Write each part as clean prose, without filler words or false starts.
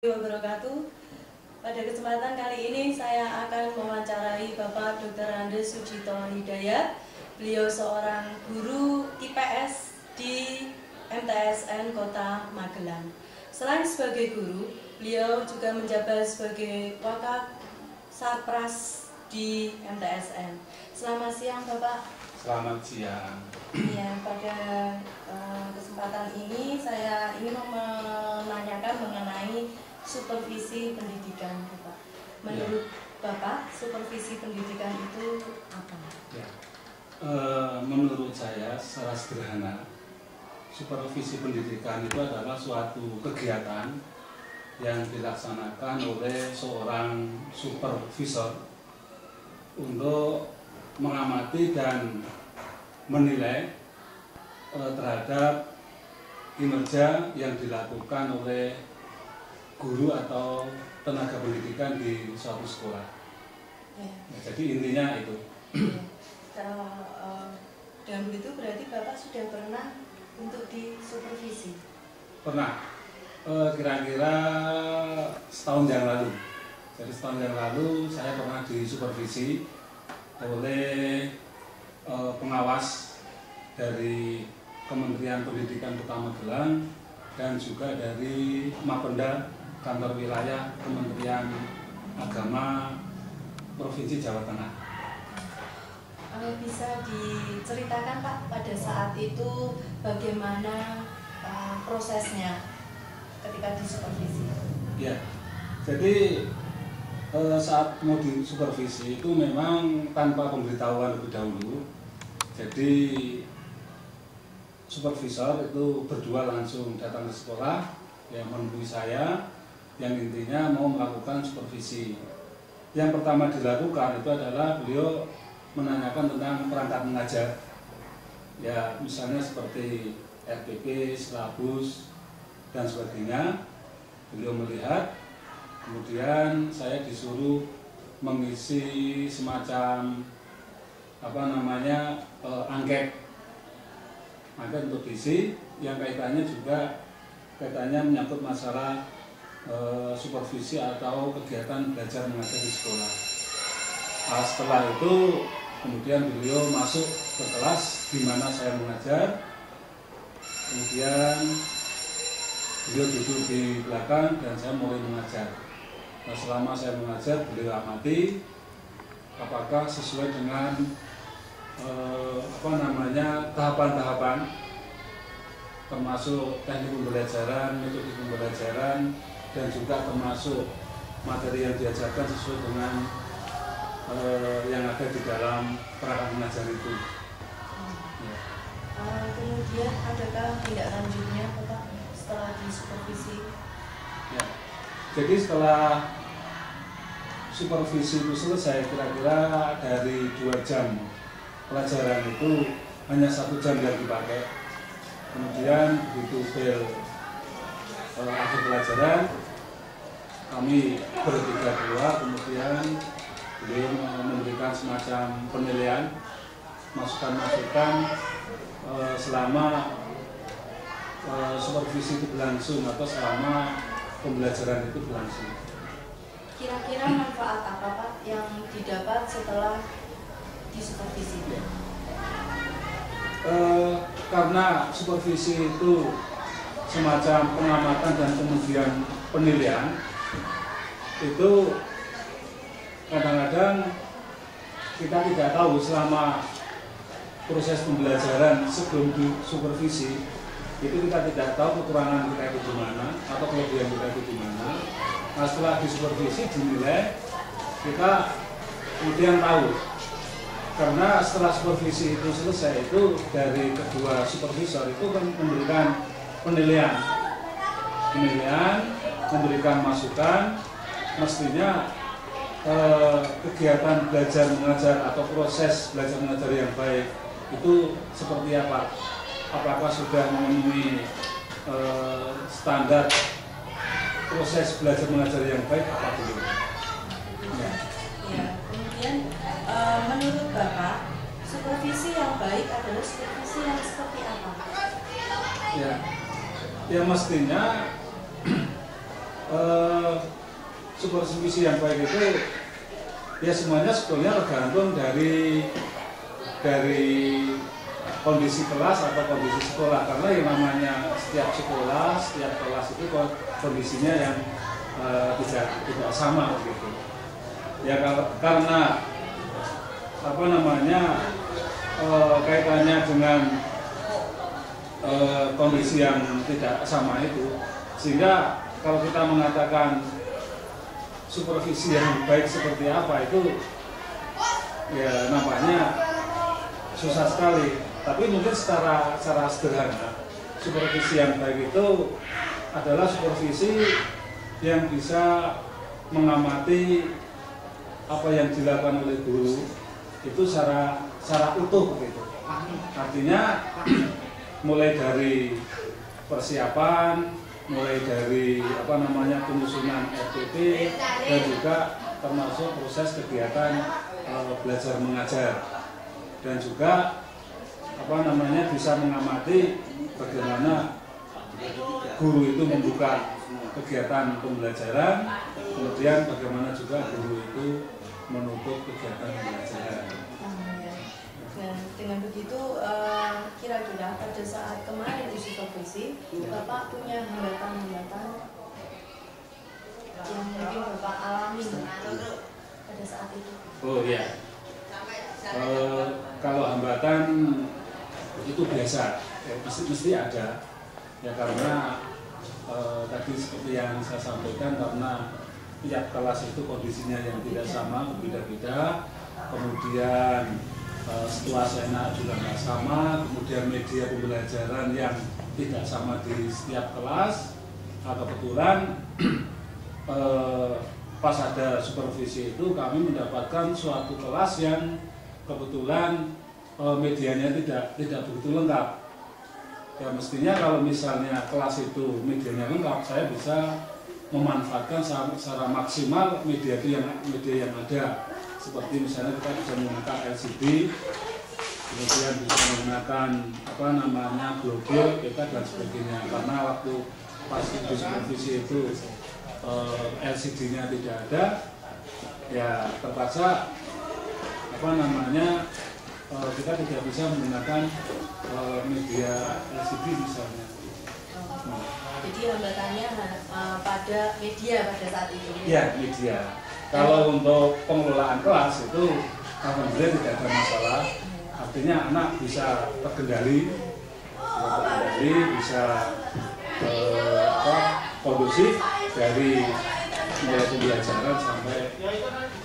Wabarakatuh. Pada kesempatan kali ini saya akan mewawancarai Bapak Dr. Andes Sujito Hidayat. Beliau seorang guru IPS di MTSN Kota Magelang. Selain sebagai guru, beliau juga menjabat sebagai Wakasatpras di MTSN. Selamat siang Bapak. Selamat siang. Ya, pada kesempatan ini saya ingin menanyakan mengenai supervisi pendidikan, Bapak. Menurut Bapak, supervisi pendidikan itu apa? Ya. Menurut saya secara sederhana, supervisi pendidikan itu adalah suatu kegiatan yang dilaksanakan oleh seorang supervisor untuk mengamati dan menilai terhadap kinerja yang dilakukan oleh guru atau tenaga pendidikan di suatu sekolah. Ya. Nah, jadi intinya itu. Ya. Dan begitu berarti Bapak sudah pernah untuk disupervisi? Pernah, kira-kira setahun yang lalu. Jadi setahun yang lalu saya pernah disupervisi oleh pengawas dari Kementerian Pendidikan Kota Magelang dan juga dari Mapenda Kantor Wilayah Kementerian Agama Provinsi Jawa Tengah. Bisa diceritakan Pak pada saat itu bagaimana prosesnya ketika disupervisi? Ya, jadi saat mau disupervisi itu memang tanpa pemberitahuan lebih dahulu. Jadi supervisor itu berdua langsung datang ke sekolah yang menemui saya, yang intinya mau melakukan supervisi. Yang pertama dilakukan itu adalah beliau menanyakan tentang perangkat mengajar, ya misalnya seperti RPP, silabus dan sebagainya. Beliau melihat, kemudian saya disuruh mengisi semacam angket untuk diisi yang kaitannya menyangkut masalah supervisi atau kegiatan belajar mengajar di sekolah. Nah, setelah itu kemudian beliau masuk ke kelas di mana saya mengajar, kemudian beliau duduk di belakang dan saya mulai mengajar. Nah, selama saya mengajar beliau amati apakah sesuai dengan tahapan-tahapan, termasuk teknik pembelajaran, metode pembelajaran, dan juga termasuk materi yang diajarkan sesuai dengan yang ada di dalam perangkat mengajar itu. Ya. Kemudian adakah tindak lanjutnya Bapak setelah disupervisi? Ya. Jadi setelah supervisi itu selesai, kira-kira dari 2 jam pelajaran itu hanya 1 jam yang dipakai. Kemudian begitu bel akhir pelajaran, kami bertiga keluar, kemudian beliau memberikan semacam penilaian, masukan-masukan selama supervisi itu berlangsung atau selama pembelajaran itu berlangsung. Kira-kira manfaat apa Pak yang didapat setelah disupervisi? Karena supervisi itu semacam pengamatan dan kemudian penilaian, itu kadang-kadang kita tidak tahu selama proses pembelajaran sebelum disupervisi itu kita tidak tahu kekurangan kita itu di mana atau kelebihan kita itu di mana. Nah, setelah disupervisi dinilai, kita kemudian tahu. Karena setelah supervisi itu selesai, itu dari kedua supervisor itu kan memberikan penilaian, memberikan masukan, mestinya kegiatan belajar mengajar atau proses belajar mengajar yang baik itu seperti apa? Apakah sudah memenuhi standar proses belajar mengajar yang baik apa belum? Ya. Ya, kemudian menurut Bapak, supervisi yang baik adalah supervisi yang seperti apa? Ya mestinya supervisi yang baik itu ya semuanya sebetulnya tergantung dari kondisi kelas atau kondisi sekolah, karena yang namanya setiap sekolah, setiap kelas itu kondisinya yang tidak sama gitu. Ya karena apa namanya kaitannya dengan kondisi yang tidak sama itu, sehingga kalau kita mengatakan supervisi yang baik seperti apa itu ya nampaknya susah sekali. Tapi mungkin secara sederhana, supervisi yang baik itu adalah supervisi yang bisa mengamati apa yang dilakukan oleh guru itu secara utuh gitu. Artinya mulai dari persiapan, mulai dari penyusunan RPP, dan juga termasuk proses kegiatan belajar mengajar, dan juga bisa mengamati bagaimana guru itu membuka kegiatan pembelajaran, kemudian bagaimana juga guru itu menutup kegiatan pembelajaran. Nah, dengan begitu kira-kira pada saat kemarin di supervisi, Bapak punya hambatan-hambatan yang mungkin Bapak alami pada saat itu? Oh iya, kalau hambatan itu biasa, ya, mesti ada ya, karena tadi seperti yang saya sampaikan, karena tiap kelas itu kondisinya yang tidak sama, berbeda-beda, kemudian situasinya juga nggak sama, kemudian media pembelajaran yang tidak sama di setiap kelas. Nah, kebetulan pas ada supervisi itu kami mendapatkan suatu kelas yang kebetulan medianya tidak begitu lengkap. Ya mestinya kalau misalnya kelas itu medianya lengkap, saya bisa memanfaatkan secara maksimal media yang ada. Seperti misalnya kita bisa menggunakan LCD, kemudian bisa menggunakan global, peta dan sebagainya. Karena waktu pas di supervisi itu LCD-nya tidak ada, ya terpaksa kita tidak bisa menggunakan media LCD misalnya. Jadi hambatannya pada media pada saat itu? Ya, media. Kalau untuk pengelolaan kelas itu alhamdulillah tidak ada masalah. Artinya anak bisa terkendali, bisa kondusif dari mulai pembelajaran sampai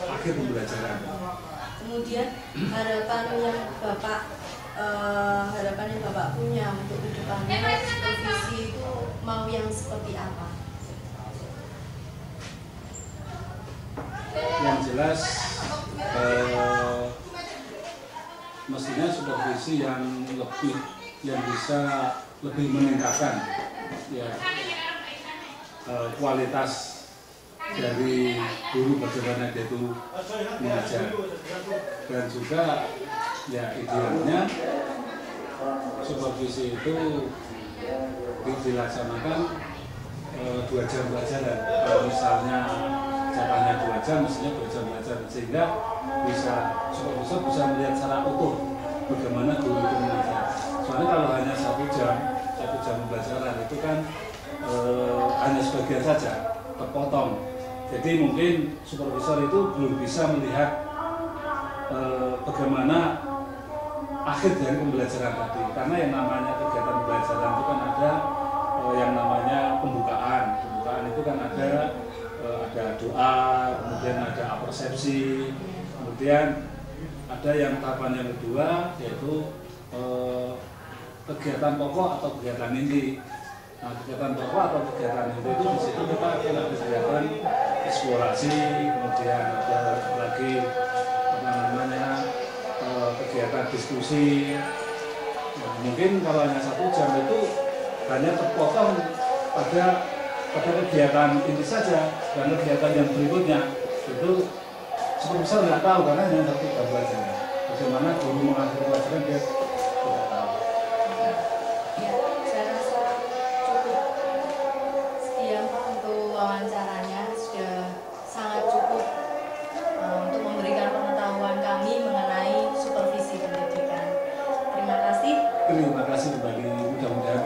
akhir pembelajaran. Kemudian harapan yang Bapak punya untuk kedepannya supervisi itu mau yang seperti apa? Yang jelas mestinya supervisi yang bisa lebih meningkatkan ya kualitas dari guru bagaimana dia itu mengajar, dan juga ya idealnya supervisi itu dilaksanakan 2 jam pelajaran. Kalau misalnya jatahnya 2 jam, mestinya 2 jam pelajaran, sehingga supervisor bisa melihat secara utuh bagaimana guru itu mengajar. Soalnya kalau hanya 1 jam pembelajaran itu kan hanya sebagian saja, terpotong. Jadi mungkin supervisor itu belum bisa melihat bagaimana akhir dari pembelajaran tadi, karena yang namanya kegiatan pembelajaran itu kan ada yang namanya pembukaan itu kan ada doa, kemudian ada persepsi, kemudian ada yang tahapan yang kedua yaitu kegiatan pokok atau kegiatan inti. Nah, kegiatan pokok atau kegiatan inti itu di situ kita akan ada kegiatan eksplorasi, kemudian ada lagi kegiatan diskusi. Nah, mungkin kalau hanya 1 jam itu hanya terpotong pada kegiatan ini saja, dan kegiatan yang berikutnya itu supervisor nggak tahu karena hanya 1 jam pelajaran. Bagaimana guru mengajar pelajaran dia tidak tahu. Ya, saya rasa cukup sekian Pak untuk wawancara terima kasih kembali. Mudah-mudahan